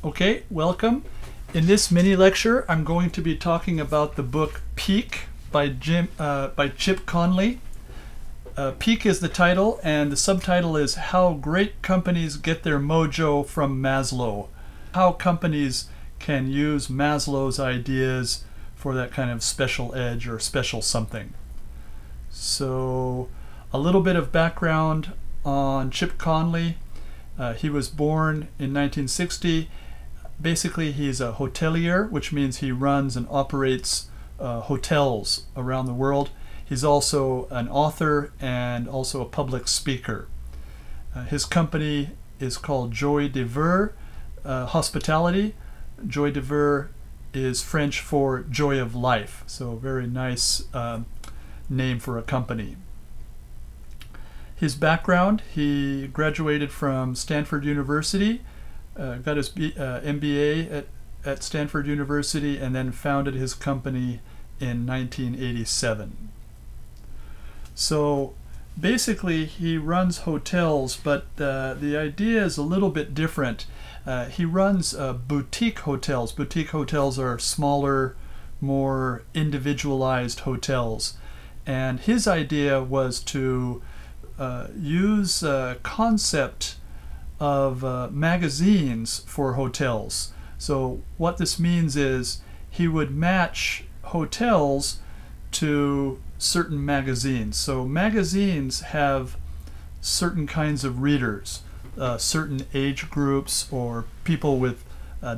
Okay, welcome. In this mini lecture, I'm going to be talking about the book Peak by Chip Conley. Peak is the title, and the subtitle is How Great Companies Get Their Mojo from Maslow. How companies can use Maslow's ideas for that kind of special edge or special something. So, a little bit of background on Chip Conley. He was born in 1960. Basically, he's a hotelier, which means he runs and operates hotels around the world. He's also an author and also a public speaker. His company is called Joie de Vivre Hospitality. Joie de Vivre is French for joy of life, so a very nice name for a company. His background: he graduated from Stanford University, got his MBA at Stanford University, and then founded his company in 1987. So basically he runs hotels, but the idea is a little bit different. He runs boutique hotels. Boutique hotels are smaller, more individualized hotels. And his idea was to use a concept of magazines for hotels. So what this means is he would match hotels to certain magazines. So magazines have certain kinds of readers, certain age groups or people with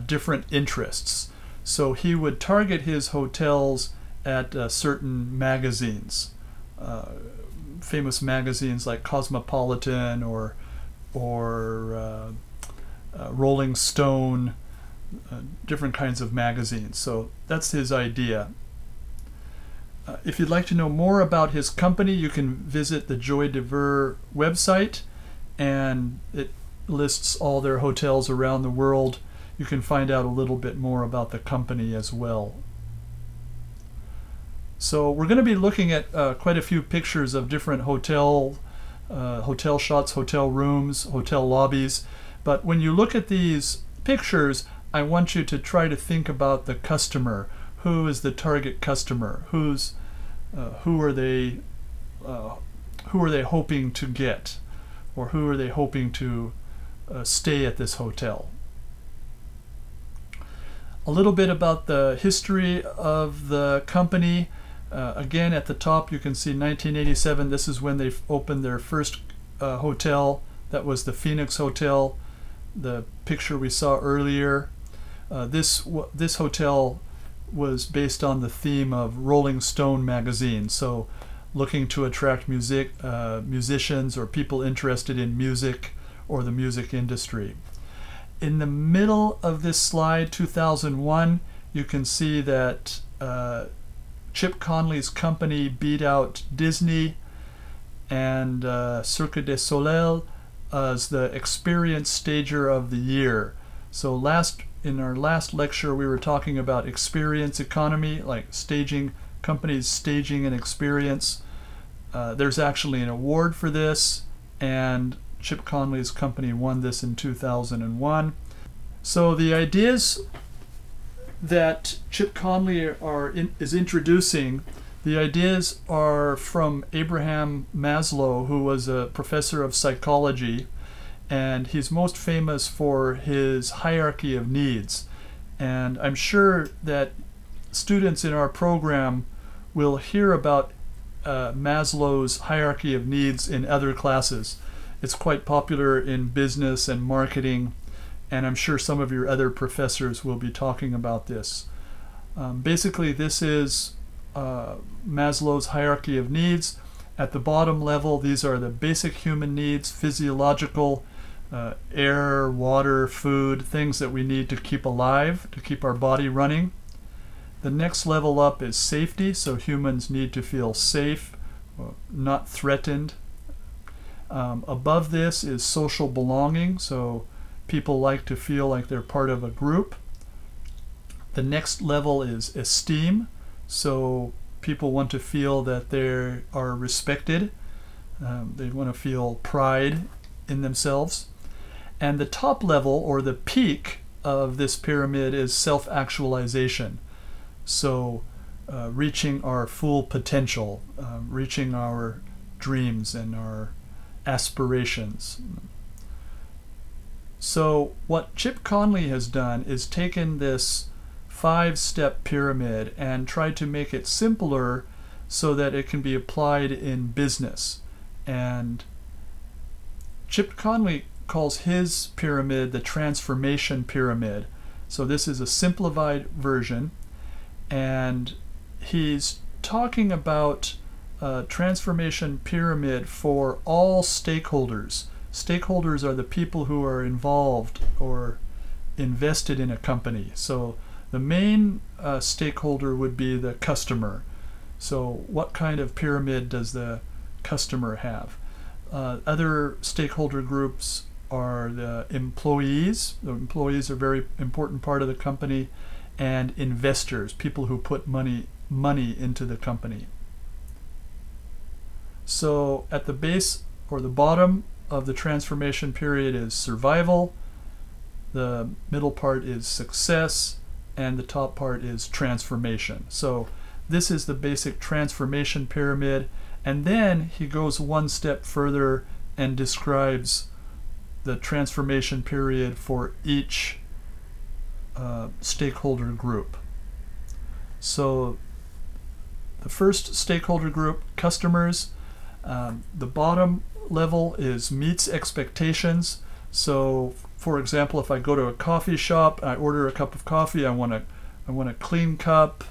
different interests. So he would target his hotels at certain magazines, famous magazines like Cosmopolitan or Rolling Stone, different kinds of magazines. So that's his idea. If you'd like to know more about his company, you can visit the Joie de Vivre website, and it lists all their hotels around the world. You can find out a little bit more about the company as well. So we're going to be looking at quite a few pictures of different hotel shots, hotel rooms, hotel lobbies. But when you look at these pictures, I want you to try to think about the customer. Who is the target customer? Who are they hoping to get, or who are they hoping to stay at this hotel? A little bit about the history of the company. Again, at the top you can see 1987. This is when they opened their first hotel. That was the Phoenix Hotel, the picture we saw earlier. This hotel was based on the theme of Rolling Stone magazine, so looking to attract musicians or people interested in music or the music industry. In the middle of this slide, 2001, you can see that Chip Conley's company beat out Disney and Cirque du Soleil as the Experience Stager of the Year. So in our last lecture, we were talking about experience economy, like companies staging an experience. There's actually an award for this, and Chip Conley's company won this in 2001. So the ideas that Chip Conley is introducing, the ideas are from Abraham Maslow, who was a professor of psychology, and he's most famous for his hierarchy of needs. And I'm sure that students in our program will hear about Maslow's hierarchy of needs in other classes. It's quite popular in business and marketing, and I'm sure some of your other professors will be talking about this. Basically, this is Maslow's hierarchy of needs. At the bottom level, these are the basic human needs, physiological, air, water, food, things that we need to keep alive, to keep our body running. The next level up is safety, so humans need to feel safe, not threatened. Above this is social belonging, so people like to feel like they're part of a group. The next level is esteem, so people want to feel that they are respected. They want to feel pride in themselves. And the top level, or the peak, of this pyramid is self-actualization. So reaching our full potential, reaching our dreams and our aspirations. So what Chip Conley has done is taken this 5-step pyramid and tried to make it simpler so that it can be applied in business. And Chip Conley calls his pyramid the transformation pyramid. So this is a simplified version, and he's talking about a transformation pyramid for all stakeholders. Stakeholders are the people who are involved or invested in a company. So the main stakeholder would be the customer. So what kind of pyramid does the customer have? Other stakeholder groups are the employees. The employees are a very important part of the company, and investors, people who put money into the company. So at the base or the bottom of the transformation period is survival, the middle part is success, and the top part is transformation. So this is the basic transformation pyramid, and then he goes one step further and describes the transformation period for each stakeholder group. So the first stakeholder group, customers, the bottom level is meets expectations. So for example, if I go to a coffee shop, I order a cup of coffee, I want a clean cup,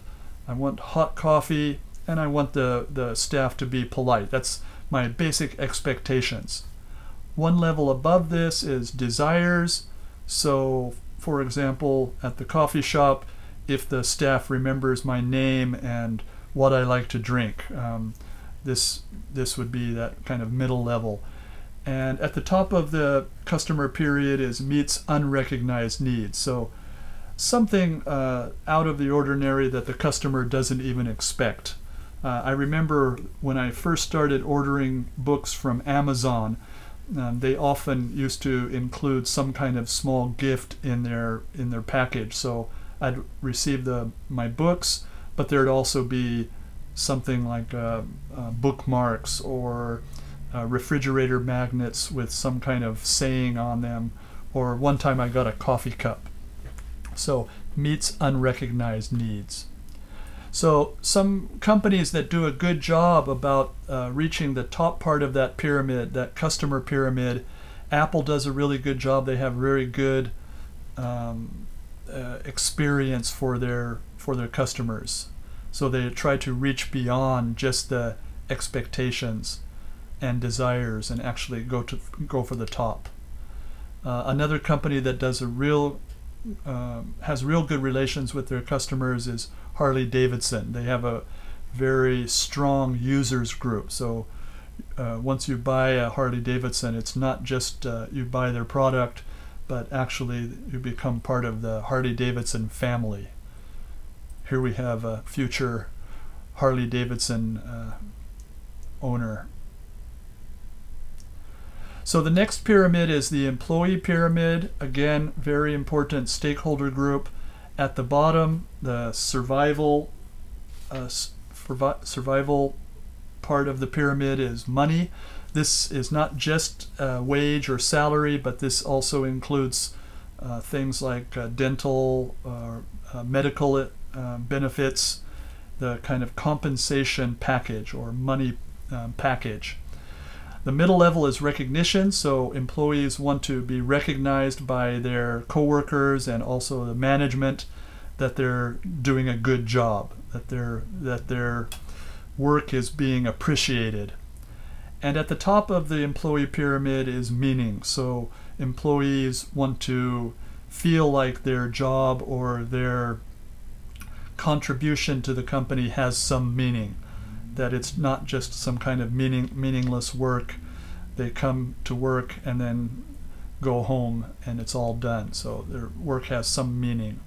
I want hot coffee, and I want the staff to be polite. That's my basic expectations. One level above this is desires. So for example, at the coffee shop, if the staff remembers my name and what I like to drink, this would be that kind of middle level. And at the top of the customer period is meets unrecognized needs. So something out of the ordinary that the customer doesn't even expect. I remember when I first started ordering books from Amazon, they often used to include some kind of small gift in their package. So I'd receive my books, but there'd also be something like bookmarks or refrigerator magnets with some kind of saying on them, or one time I got a coffee cup. So meets unrecognized needs. So some companies that do a good job about reaching the top part of that pyramid, that customer pyramid, Apple does a really good job. They have very good experience for their customers. So they try to reach beyond just the expectations and desires and actually go for the top. Another company that does has real good relations with their customers is Harley Davidson. They have a very strong users group. So once you buy a Harley Davidson, it's not just you buy their product, but actually you become part of the Harley Davidson family. Here we have a future Harley Davidson owner. So the next pyramid is the employee pyramid. Again, very important stakeholder group. At the bottom, the survival part of the pyramid is money. This is not just wage or salary, but this also includes things like dental, medical benefits, the kind of compensation package or money package. The middle level is recognition, so employees want to be recognized by their coworkers and also the management that they're doing a good job, that their work is being appreciated. And at the top of the employee pyramid is meaning, so employees want to feel like their job or their contribution to the company has some meaning, that it's not just some kind of meaningless work. They come to work and then go home and it's all done. So their work has some meaning.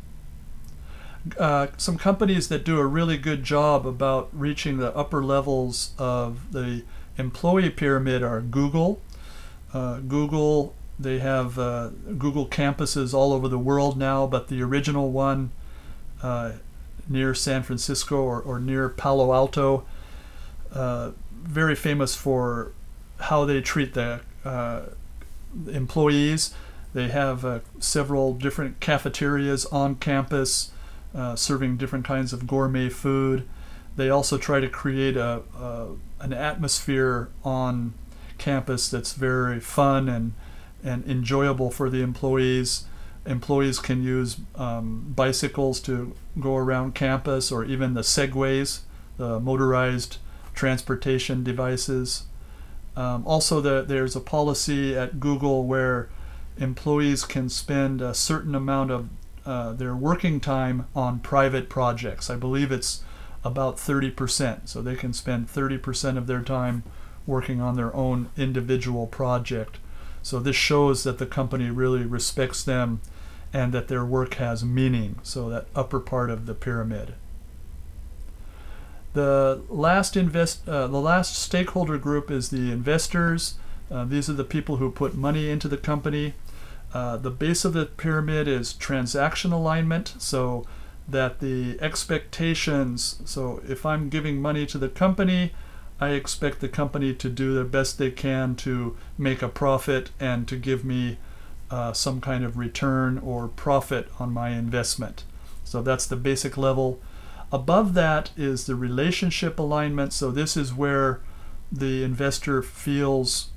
Some companies that do a really good job about reaching the upper levels of the employee pyramid are Google. Google They have Google campuses all over the world now, but the original one near San Francisco or near Palo Alto, very famous for how they treat the employees. They have several different cafeterias on campus serving different kinds of gourmet food. They also try to create an atmosphere on campus that's very fun and enjoyable for the employees. Employees can use bicycles to go around campus, or even the Segways, the motorized transportation devices. Also, there's a policy at Google where employees can spend a certain amount of their working time on private projects. I believe it's about 30%. So they can spend 30% of their time working on their own individual project. So this shows that the company really respects them and that their work has meaning. So that upper part of the pyramid. The last stakeholder group is the investors. These are the people who put money into the company. The base of the pyramid is transaction alignment, so that the expectations, so if I'm giving money to the company, I expect the company to do the best they can to make a profit and to give me some kind of return or profit on my investment. So that's the basic level. Above that is the relationship alignment. So this is where the investor feels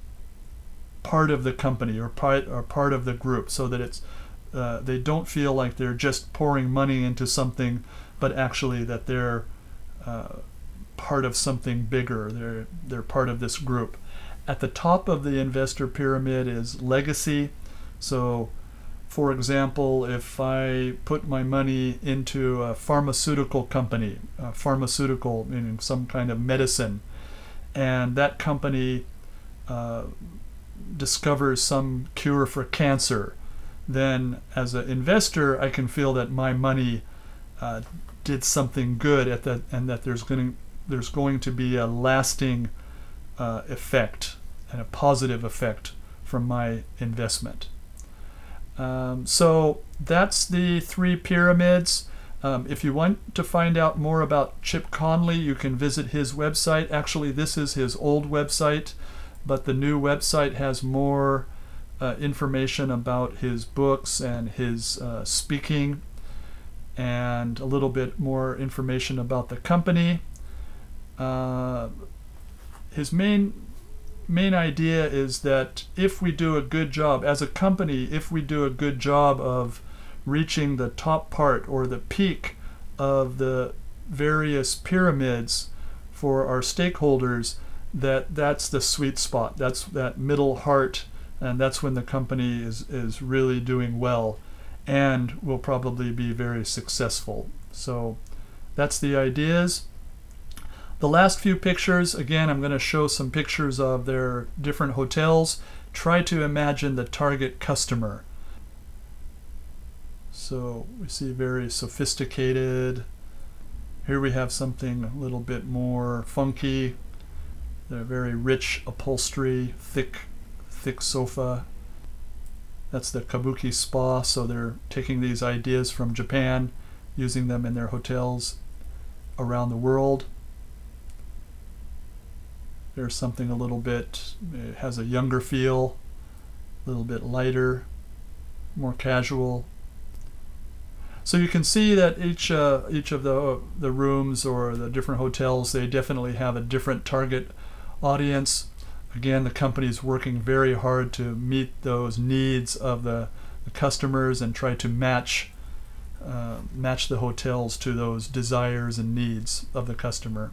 part of the company or part of the group, so that it's they don't feel like they're just pouring money into something, but actually that they're part of something bigger. They're part of this group. At the top of the investor pyramid is legacy. So, for example, if I put my money into a pharmaceutical company, pharmaceutical meaning some kind of medicine, and that company discovers some cure for cancer, then as an investor I can feel that my money did something good at that, and that there's going to be a lasting effect and a positive effect from my investment. So that's the three pyramids. If you want to find out more about Chip Conley, you can visit his website. Actually, this is his old website, but the new website has more information about his books and his speaking, and a little bit more information about the company. His main idea is that if we do a good job as a company, if we do a good job of reaching the top part or the peak of the various pyramids for our stakeholders, that's the sweet spot, that's that middle heart, and that's when the company is really doing well and will probably be very successful. So that's the ideas. The last few pictures, again, I'm going to show some pictures of their different hotels. Try to imagine the target customer. So we see very sophisticated. Here we have something a little bit more funky. They're very rich upholstery, thick sofa. That's the Kabuki Spa, so they're taking these ideas from Japan, using them in their hotels around the world. There's something a little bit, it has a younger feel, a little bit lighter, more casual. So you can see that each of the rooms or the different hotels, they definitely have a different target audience. Again, the company is working very hard to meet those needs of the customers and try to match the hotels to those desires and needs of the customer.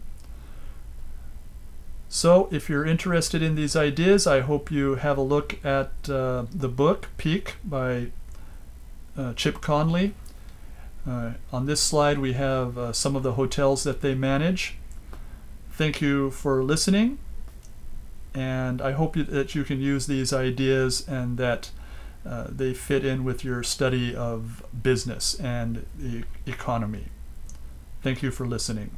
So if you're interested in these ideas, I hope you have a look at the book Peak by Chip Conley. On this slide we have some of the hotels that they manage. Thank you for listening, and I hope that you can use these ideas and that they fit in with your study of business and the economy. Thank you for listening.